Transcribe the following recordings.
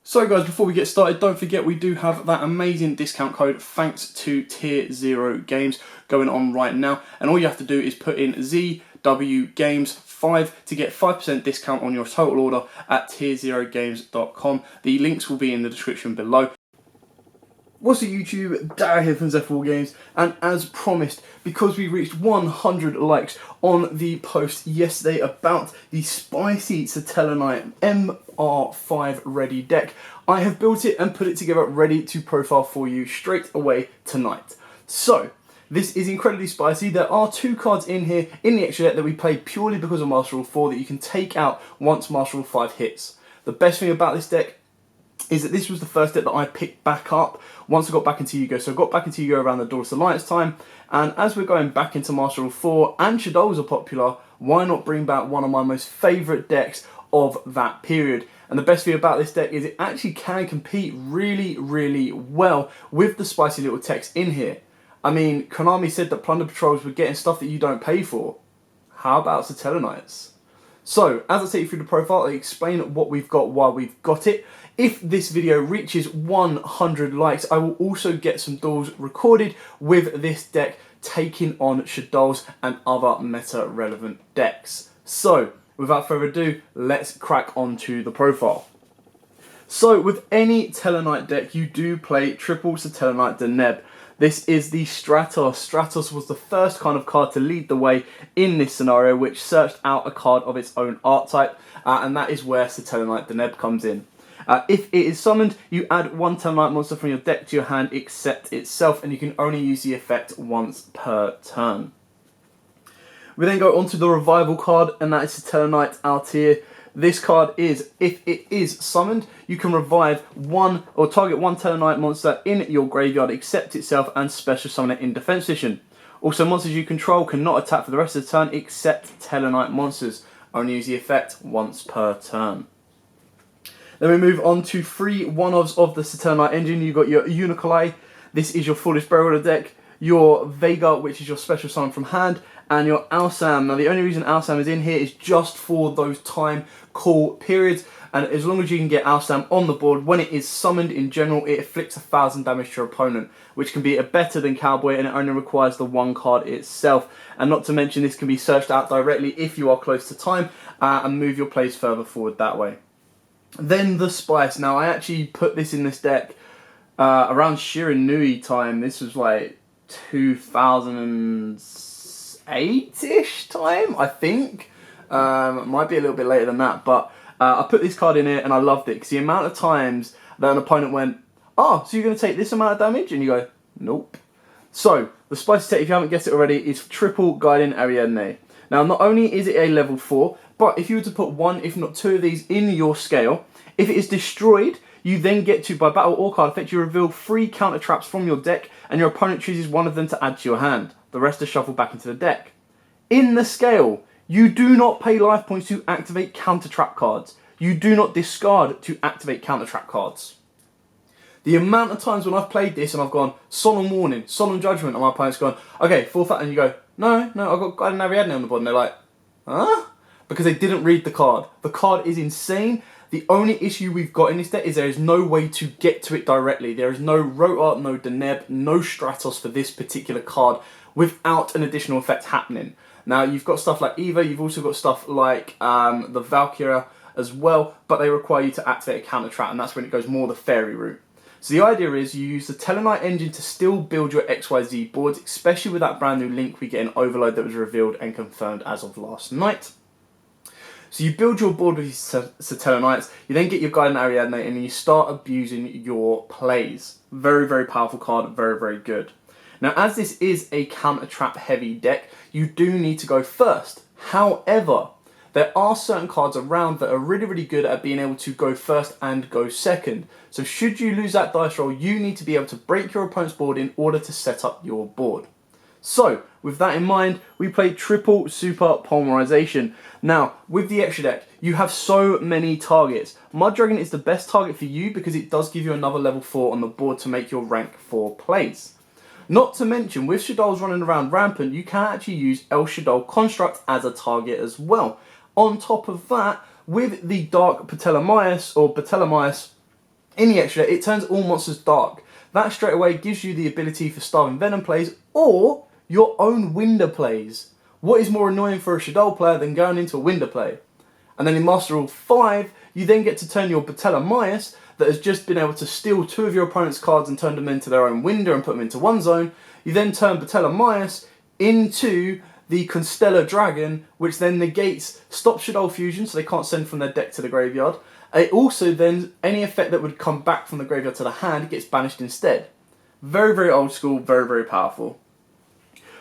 So guys, before we get started, don't forget we do have that amazing discount code thanks to Tier 0 Games going on right now. And all you have to do is put in ZWGames5 to get 5% discount on your total order at tier0games.com. The links will be in the description below. What's up YouTube, Darren here from Z4 Games, and as promised, because we reached 100 likes on the post yesterday about the spicy Satellarknight MR5 ready deck, I have built it and put it together ready to profile for you straight away tonight. So, this is incredibly spicy. There are 2 cards in here in the extra deck that we played purely because of Master Rule 4 that you can take out once Master Rule 5 hits. The best thing about this deck is that this was the first deck that I picked back up once I got back into YUGIOH. So I got back into YUGIOH around the Dauntless Alliance time, and as we're going back into Master Rule 4 and Shadows are popular, why not bring back one of my most favourite decks of that period? And the best thing about this deck is it actually can compete really well with the spicy little text in here. I mean, Konami said that Plunder Patrols were getting stuff that you don't pay for. How about Satellarknights? So, as I take you through the profile, I explain what we've got, why we've got it. If this video reaches 100 likes, I will also get some duels recorded with this deck, taking on Shadows and other meta-relevant decks. So, without further ado, let's crack on to the profile. So, with any Tellarknight deck, you do play triple Satellarknight Deneb. This is the Stratos. Stratos was the first kind of card to lead the way in this scenario, which searched out a card of its own art type, and that is where Satellarknight Deneb comes in. If it is summoned, you add 1 Tellarknight monster from your deck to your hand except itself, and you can only use the effect once per turn. We then go on to the revival card, and that is Satellarknight Altair. This card is, if it is summoned, you can revive one or target 1 Tellarknight monster in your graveyard except itself and special summon it in defense position. Also, monsters you control cannot attack for the rest of the turn except Tellarknight monsters. Only use the effect once per turn. Then we move on to 3 one-offs of the Satellarknight engine. You've got your Unicolai, this is your Foolish Burial deck, your Vega, which is your special summon from hand, and your Alsam. Now the only reason Alsam is in here is just for those time call periods, and as long as you can get Alsam on the board, when it is summoned in general, it inflicts 1000 damage to your opponent, which can be better than Cowboy, and it only requires the 1 card itself. And not to mention, this can be searched out directly if you are close to time, and move your plays further forward that way. Then the Spice. Now I actually put this in this deck around Shiranui time. This was like 2008-ish time, I think. Might be a little bit later than that, but I put this card in here and I loved it because the amount of times that an opponent went, "Oh, so you're going to take this amount of damage?" and you go, "Nope." So the Spicy tech, if you haven't guessed it already, is triple Guardian Ariadne. Now not only is it a level 4, but if you were to put 1, if not 2 of these in your scale, if it is destroyed, you then get to, by battle or card effect, you reveal 3 counter traps from your deck, and your opponent chooses 1 of them to add to your hand. The rest are shuffled back into the deck. In the scale, you do not pay life points to activate counter trap cards. You do not discard to activate counter trap cards. The amount of times when I've played this and I've gone, Solemn Warning, Solemn Judgment, and my opponent's gone, okay, 4-fat, and you go, no, I've got Guardian Ariadne on the board, and they're like, huh? Because they didn't read the card. The card is insane. The only issue we've got in this deck is there is no way to get to it directly. There is no Rotar, no Deneb, no Stratos for this particular card without an additional effect happening. Now, you've got stuff like Eva, you've also got stuff like the Valkyria as well, but they require you to activate a counter trap, and that's when it goes more the fairy route. So the idea is you use the Tellarknight engine to still build your XYZ boards, especially with that brand new link we get in Overload that was revealed and confirmed as of last night. So you build your board with these Satellarknights, you then get your Guardian Ariadne, and then you start abusing your plays. Very powerful card, very good. Now, as this is a counter trap heavy deck, you do need to go first. However, there are certain cards around that are really good at being able to go first and go second. So should you lose that dice roll, you need to be able to break your opponent's board in order to set up your board. So, with that in mind, we play triple super polymerization. Now, with the extra deck, you have so many targets. Mud Dragon is the best target for you because it does give you another level 4 on the board to make your rank 4 plays. Not to mention, with Shadows running around rampant, you can actually use El Shadow Construct as a target as well. On top of that, with the Dark Patelamias, in the extra deck, it turns all monsters dark. That straight away gives you the ability for Starving Venom plays or your own Winder plays. What is more annoying for a Shaddoll player than going into a Winder play? And then in Master Rule 5, you then get to turn your Satellarknight that has just been able to steal 2 of your opponent's cards and turn them into their own Winder and put them into one zone. You then turn Satellarknight into the Constellar Dragon, which then negates Stop Shaddoll Fusion, so they can't send from their deck to the graveyard. It also then, any effect that would come back from the graveyard to the hand gets banished instead. Very, very old school, very, very powerful.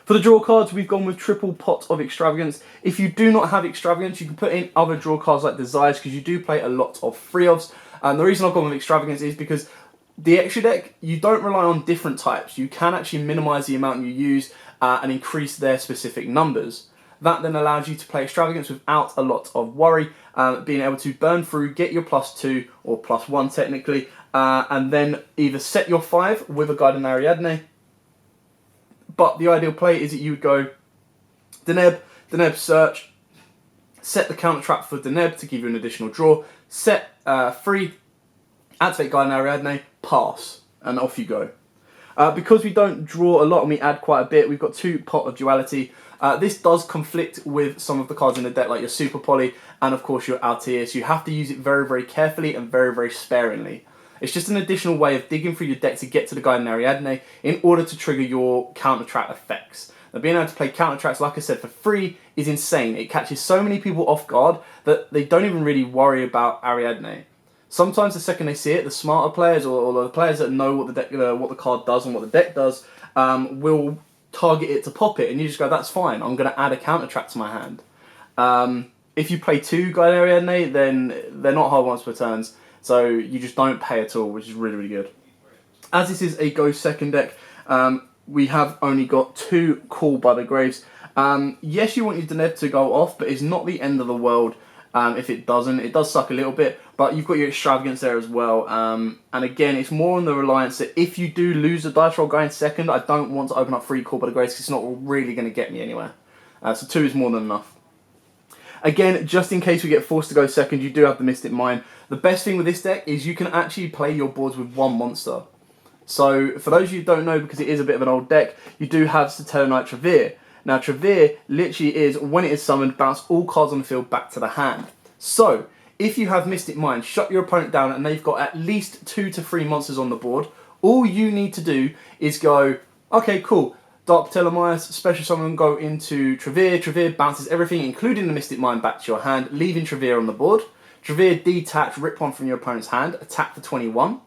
For the draw cards, we've gone with triple pot of Extravagance. If you do not have Extravagance, you can put in other draw cards like Desires, because you do play a lot of 3-ofs. And the reason I've gone with Extravagance is because the extra deck, you don't rely on different types. You can actually minimise the amount you use and increase their specific numbers. That then allows you to play Extravagance without a lot of worry, being able to burn through, get your +2 or +1 technically, and then either set your 5 with a Guardian Ariadne. But the ideal play is that you would go Deneb search, set the counter trap for Deneb to give you an additional draw, set 3, activate Guardian Ariadne, pass, and off you go. Because we don't draw a lot and we add quite a bit, we've got 2 pot of Duality. This does conflict with some of the cards in the deck, like your Super Poly and of course your Altair, so you have to use it very, very carefully and very, very sparingly. It's just an additional way of digging through your deck to get to the Guardian Ariadne in order to trigger your counter trap effects. Now, being able to play counter traps, like I said, for free is insane. It catches so many people off guard that they don't even really worry about Ariadne. Sometimes the second they see it, the smarter players or the players that know what the deck, what the card does and what the deck does, will target it to pop it, and you just go, that's fine, I'm going to add a counter trap to my hand. If you play 2 Guardian Ariadne, then they're not hard once per turns, so you just don't pay at all, which is really, really good. As this is a go second deck, we have only got 2 Call by the Graves. Yes, you want your Deneb to go off, but it's not the end of the world if it doesn't. It does suck a little bit, but you've got your Extravagance there as well. And again, it's more on the reliance that if you do lose a dice roll going second, I don't want to open up 3 Call by the Graves because it's not really going to get me anywhere. So 2 is more than enough. Again, just in case we get forced to go second, you do have the Mystic Mine. The best thing with this deck is you can actually play your boards with 1 monster. So, for those of you who don't know, because it is a bit of an old deck, you do have Satellarknight Trevere. Now, Trevere literally is, when it is summoned, bounce all cards on the field back to the hand. So, if you have Mystic Mine, shut your opponent down and they've got at least 2 to 3 monsters on the board, all you need to do is go, okay, cool, Dark Satellarknight, special summon, go into Trevere. Trevere bounces everything, including the Mystic Mine, back to your hand, leaving Trevere on the board. Trevere detach, rip 1 from your opponent's hand, attack for 21.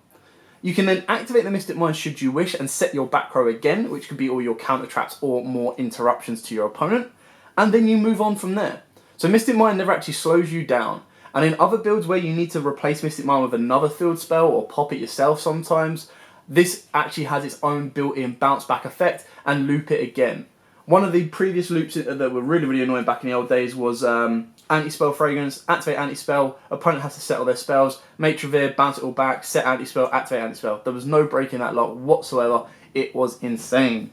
You can then activate the Mystic Mine should you wish and set your back row again, which could be all your counter traps or more interruptions to your opponent. And then you move on from there. So Mystic Mine never actually slows you down. And in other builds where you need to replace Mystic Mine with another field spell or pop it yourself sometimes, this actually has its own built-in bounce back effect and loop it again. One of the previous loops that were really, really annoying back in the old days was anti-spell fragrance, activate anti-spell, opponent has to settle their spells, make Trevere, bounce it all back, set anti-spell, activate anti-spell. There was no break in that lot whatsoever. It was insane.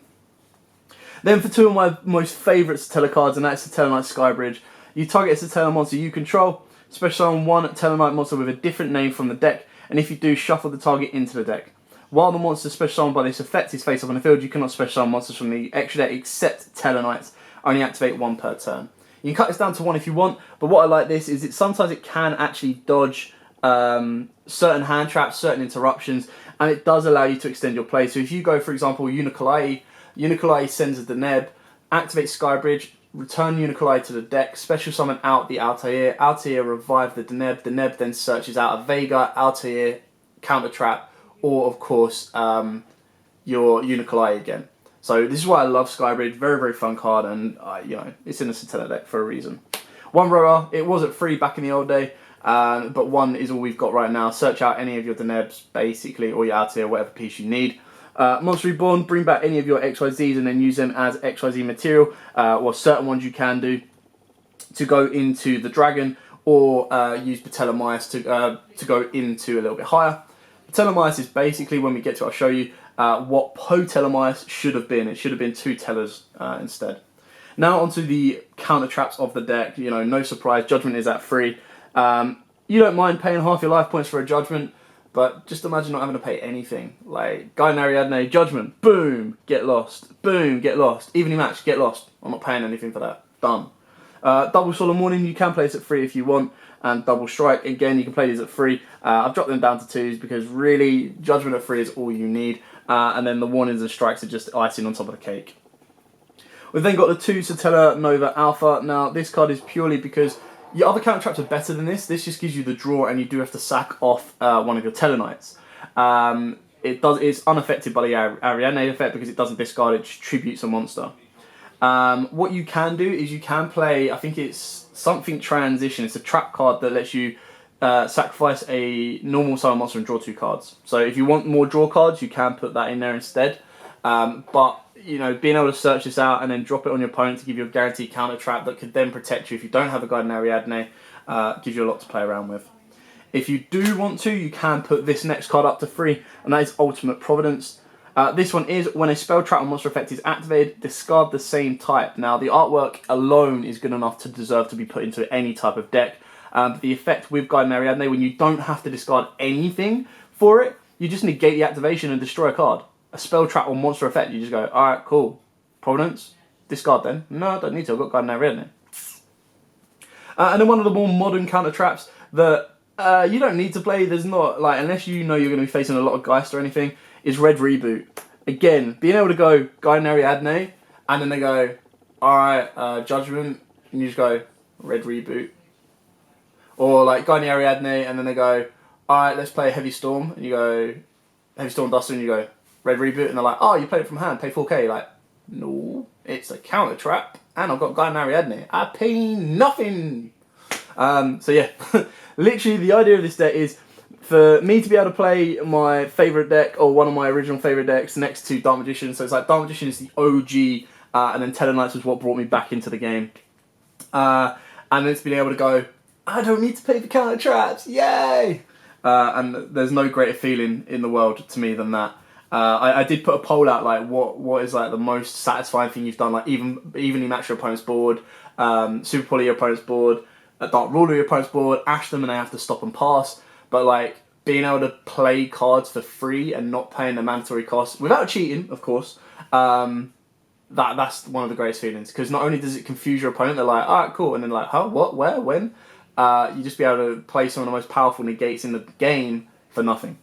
Then for 2 of my most favourite Satellar cards, and that's Satellarknight Skybridge. You target a Satellar monster you control, special summon 1 Satellarknight monster with a different name from the deck, and if you do, shuffle the target into the deck. While the monster special summoned by this effect is face up on the field, you cannot special summon monsters from the extra deck except Tellarknights. Only activate 1 per turn. You can cut this down to 1 if you want, but what I like this is sometimes it can actually dodge certain hand traps, certain interruptions, and it does allow you to extend your play. So if you go, for example, Unicolai sends a Deneb, activate Skybridge, return Unicolai to the deck, special summon out the Altair, Altair revive the Deneb, Deneb then searches out a Vega, Altair, counter trap, or of course your Unicolai again. So this is why I love Skybridge. Very, very fun card, and you know, it's in the Satella deck for a reason. 1 Roa, it was at 3 back in the old day, but 1 is all we've got right now. Search out any of your Denebs, basically, or your Altair, whatever piece you need. Monster Reborn, bring back any of your XYZs and then use them as XYZ material, or certain ones you can do, to go into the Dragon, or use Satellarknight to go into a little bit higher. Satellarknight is basically, when we get to it, I'll show you what Satellarknight should have been. It should have been 2 Tellers instead. Now onto the counter traps of the deck. You know, no surprise, Judgment is at 3. You don't mind paying half your life points for a Judgment, But just imagine not having to pay anything. Like, Guardian Ariadne, Judgment, boom, get lost. Boom, get lost. Evening match, get lost. I'm not paying anything for that. Done. Double Solemn Warning, you can play this at 3 if you want. And Double Strike, again, you can play these at 3. I've dropped them down to 2s because really, Judgment at 3 is all you need. And then the Warnings and Strikes are just icing on top of the cake. We've then got the 2 Satellarknight Nova Alpha. Now, this card is purely because your other counter traps are better than this. This just gives you the draw, and you do have to sack off one of your Tellarknights. It's unaffected by the Ariadne effect because it doesn't discard, it just tributes a monster. What you can do is you can play, I think it's something Transition. It's a trap card that lets you sacrifice a normal summon monster and draw 2 cards. So if you want more draw cards, you can put that in there instead. But you know, being able to search this out and then drop it on your opponent to give you a guaranteed counter trap that could then protect you if you don't have a Guardian Ariadne, gives you a lot to play around with. If you do want to, you can put this next card up to 3, and that is Ultimate Providence. This one is, when a spell, trap, or monster effect is activated, discard the same type. Now, the artwork alone is good enough to deserve to be put into any type of deck. But the effect with Guardian Ariadne, when you don't have to discard anything for it, you just negate the activation and destroy a card. A spell, trap, or monster effect, you just go, alright, cool. Providence, discard then. No, I don't need to, I've got Guardian Ariadne. And then one of the more modern counter traps that you don't need to play, there's not, like, unless you know you're going to be facing a lot of Geist or anything, is Red Reboot. Again, being able to go Guardian Ariadne, and then they go, alright, Judgment, and you just go, Red Reboot. Or like Guardian Ariadne, and then they go, alright, let's play Heavy Storm, and you go, Heavy Storm Duster, and you go, Red Reboot, and they're like, oh, you played it from hand, pay 4k. You're like, no, it's a counter trap, and I've got Guardian Ariadne. I pay nothing. So yeah, literally the idea of this deck is for me to be able to play my favourite deck, or one of my original favourite decks, next to Dark Magician. So it's like Dark Magician is the OG, and then Tellarknights was what brought me back into the game. And then it's being able to go, I don't need to pay for counter traps, yay! And there's no greater feeling in the world to me than that. I did put a poll out, like, what is like the most satisfying thing you've done, like evenly match your opponent's board, super poly your opponent's board, dark ruler your opponent's board, ash them and they have to stop and pass. But like being able to play cards for free and not paying the mandatory cost without cheating, of course, that's one of the greatest feelings, because not only does it confuse your opponent, they're like, alright, cool, and then like, huh, what, where, when? You just be able to play some of the most powerful negates in the game for nothing.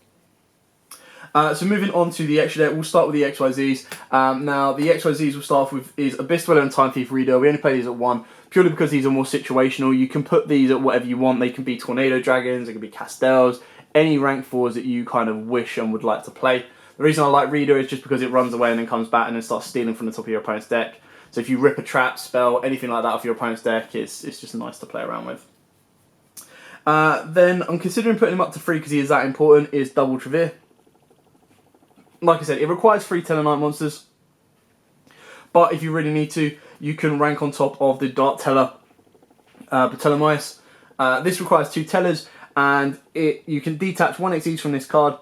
So moving on to the extra deck, we'll start with the XYZs. Now, the XYZs we'll start off with is Abyss Dweller and Time Thief Reader. We only play these at 1, purely because these are more situational. You can put these at whatever you want. They can be Tornado Dragons, they can be Castels, any rank 4s that you kind of wish and would like to play. The reason I like Reader is just because it runs away and then comes back and then starts stealing from the top of your opponent's deck. So if you rip a trap, spell, anything like that off your opponent's deck, it's just nice to play around with. Then I'm considering putting him up to 3 because he is that important, is Double Trevere. Like I said, it requires 3 Tellarknight monsters, but if you really need to, you can rank on top of the Dark Teller, Tellarmice. This requires 2 Tellers, and you can detach 1x each from this card.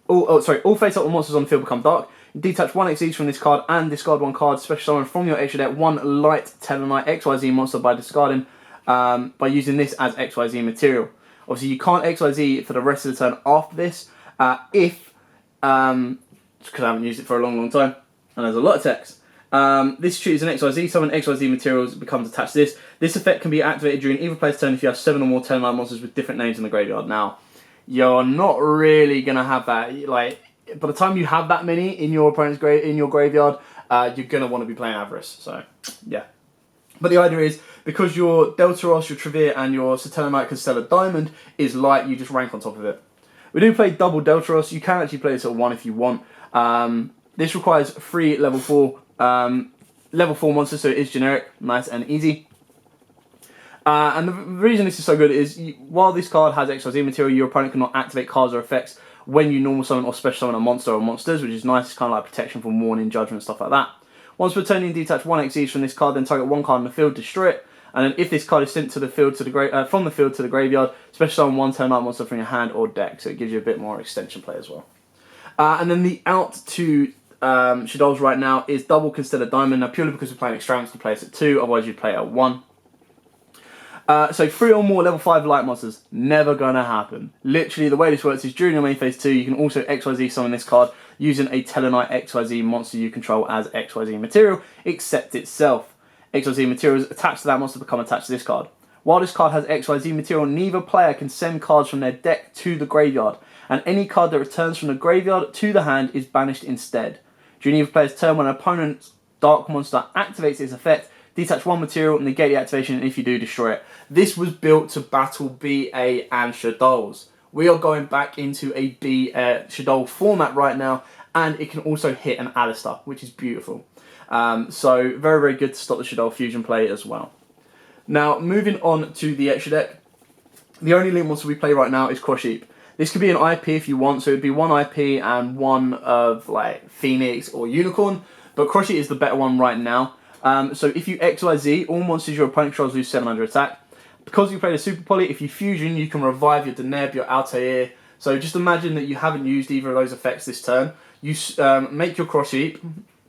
All face-up monsters on the field become dark. You detach 1x each from this card and discard 1 card, special summon from your extra deck 1 light Tellarknight XYZ monster by discarding, by using this as XYZ material. Obviously, you can't XYZ for the rest of the turn after this, because I haven't used it for a long time, and there's a lot of text. This shoots an XYZ, summon XYZ materials becomes attached to this. This effect can be activated during either player's turn if you have 7 or more Tellarknight monsters with different names in the graveyard. Now, you're not really going to have that, like, by the time you have that many in your opponent's graveyard, you're going to want to be playing Avarice, so, yeah. But the idea is, because your Deltaros, your Trevere, and your Satellarknight Constellar Diamond is light, you just rank on top of it. We do play double Deltaros. You can actually play this at 1 if you want. This requires 3 level 4 monsters, so it is generic, nice and easy. And the reason this is so good is, while this card has XYZ material, your opponent cannot activate cards or effects when you normal summon or special summon a monster or monsters, which is nice. It's kind of like protection from Warning, Judgment, stuff like that. Once per turn, you can detach 1x each from this card, then target 1 card in the field, destroy it. And then if this card is sent to the field from the field to the graveyard, special summon 1 Tellarknight monster from your hand or deck, so it gives you a bit more extension play as well. And then the out to Shadows right now is double Constellar Diamond. Now, purely because we're playing Extravagance, to play this at 2, otherwise you'd play it at 1. So 3 or more level 5 light monsters, never gonna happen. Literally, the way this works is during your main phase 2, you can also XYZ summon this card using a Satellarknight XYZ monster you control as XYZ material, except itself. XYZ materials attached to that monster become attached to this card. While this card has XYZ material, neither player can send cards from their deck to the graveyard, and any card that returns from the graveyard to the hand is banished instead. During either player's turn, when an opponent's dark monster activates its effect, detach 1 material, negate the activation, and if you do, destroy it. This was built to battle BA and Shadows. We are going back into a Shadow format right now, and it can also hit an Alistair, which is beautiful. So very, very good to stop the Shadow fusion play as well. Now, moving on to the extra deck, the only link monster we play right now is Crossheap. This could be an IP if you want, so it would be 1 IP and 1 of like Phoenix or Unicorn, but Crossheap is the better one right now. So if you XYZ, all monsters your opponent controls lose 700 attack. Because you played a Super Poly, if you fusion, you can revive your Deneb, your Altair. So just imagine that you haven't used either of those effects this turn. You make your Crossheap,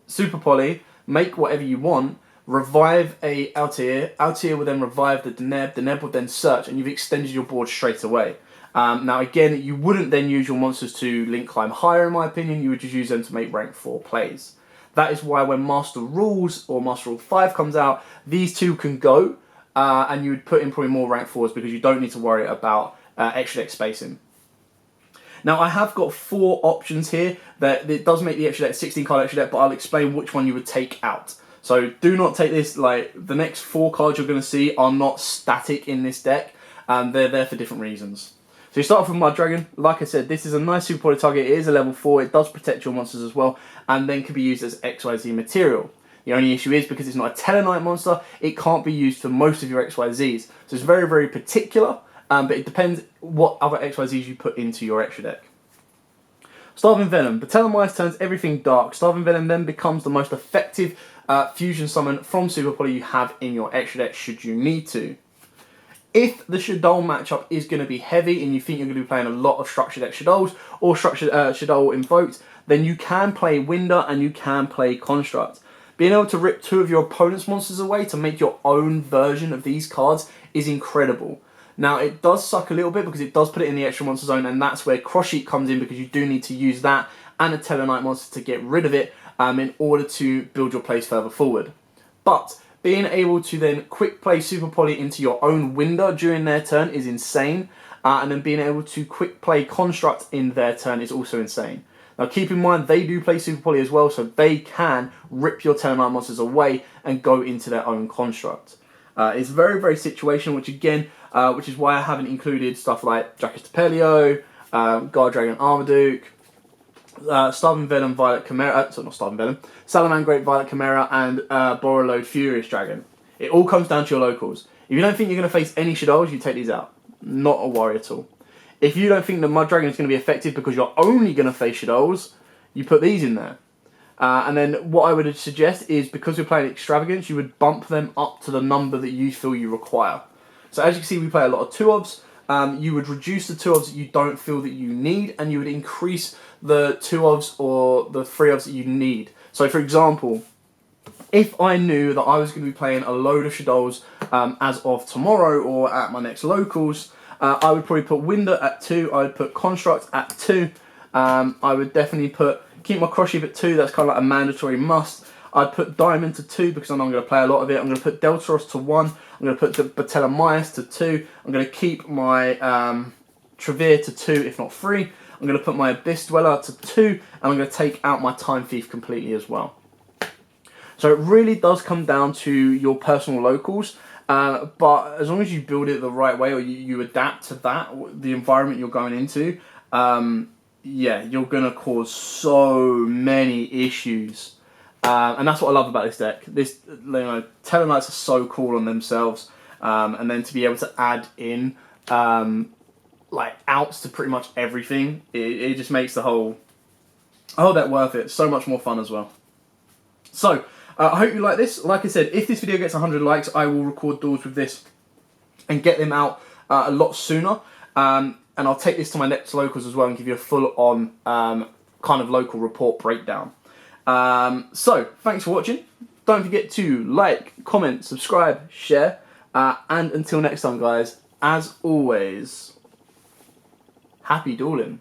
Super Poly, make whatever you want, revive a Altair. Altair will then revive the Deneb. Deneb will then search, and you've extended your board straight away. Now again, you wouldn't then use your monsters to link climb higher, in my opinion. You would just use them to make rank 4 plays. That is why when Master Rules or Master Rule 5 comes out, these two can go, and you would put in probably more rank 4s because you don't need to worry about extra deck spacing. Now I have got 4 options here that it does make the extra deck 16 card extra deck, but I'll explain which one you would take out. So do not take this, like the next 4 cards you're going to see are not static in this deck, they're there for different reasons. So you start off with Mud Dragon. Like I said, this is a nice Super Poly target. It is a level 4. It does protect your monsters as well, and then can be used as XYZ material. The only issue is because it's not a Satellarknight monster, it can't be used for most of your XYZs. So it's very, very particular, but it depends what other XYZs you put into your extra deck. Starving Venom. Patellamyst turns everything dark. Starving Venom then becomes the most effective fusion summon from Super Poly you have in your extra deck should you need to. If the Shadow matchup is going to be heavy and you think you're going to be playing a lot of structured deck Shadows or structured Shadow invoked, then you can play Winder and you can play Construct. Being able to rip 2 of your opponent's monsters away to make your own version of these cards is incredible. Now it does suck a little bit because it does put it in the extra monster zone, and that's where Crossheap comes in because you do need to use that and a Satellarknight monster to get rid of it in order to build your plays further forward. But being able to then quick play Super Poly into your own window during their turn is insane, and then being able to quick play Construct in their turn is also insane. Now keep in mind they do play Super Poly as well, so they can rip your Satellarknight monsters away and go into their own Construct. It's very, very situational, which again, which is why I haven't included stuff like Jackus Tapelio, Guard Dragon Armaduke, Starving Venom Violet Chimera, sorry not Starving Venom, Salaman Great Violet Chimera, and Borreload Furious Dragon. It all comes down to your locals. If you don't think you're going to face any Shadows, you take these out. Not a worry at all. If you don't think the Mud Dragon is going to be effective because you're only going to face Shadows, you put these in there. And then what I would suggest is, because you're playing Extravagance, you would bump them up to the number that you feel you require. So as you can see, we play a lot of 2-ofs. You would reduce the 2-ofs that you don't feel that you need, and you would increase the 2-ofs or the 3-ofs that you need. So for example, if I knew that I was going to be playing a load of Shadows as of tomorrow or at my next locals, I would probably put Winder at 2, I would put Construct at 2, I would definitely keep my Crossheap at 2, that's kind of like a mandatory must. I'd put Diamond to 2 because I know I'm going to play a lot of it. I'm going to put Deltaros to 1, I'm going to put the Patellamyst to 2, I'm going to keep my Trevere to 2 if not 3, I'm going to put my Abyss Dweller to 2, and I'm going to take out my Time Thief completely as well. So it really does come down to your personal locals, but as long as you build it the right way, or you adapt to that, the environment you're going into, yeah, you're going to cause so many issues. And that's what I love about this deck. This, Tellarknights are so cool on themselves, and then to be able to add in like outs to pretty much everything, it just makes the whole deck worth it. So much more fun as well. So I hope you like this. Like I said, if this video gets 100 likes, I will record duels with this and get them out a lot sooner. And I'll take this to my next locals as well and give you a full-on kind of local report breakdown. So, thanks for watching. Don't forget to like, comment, subscribe, share. And until next time, guys, as always, happy dueling.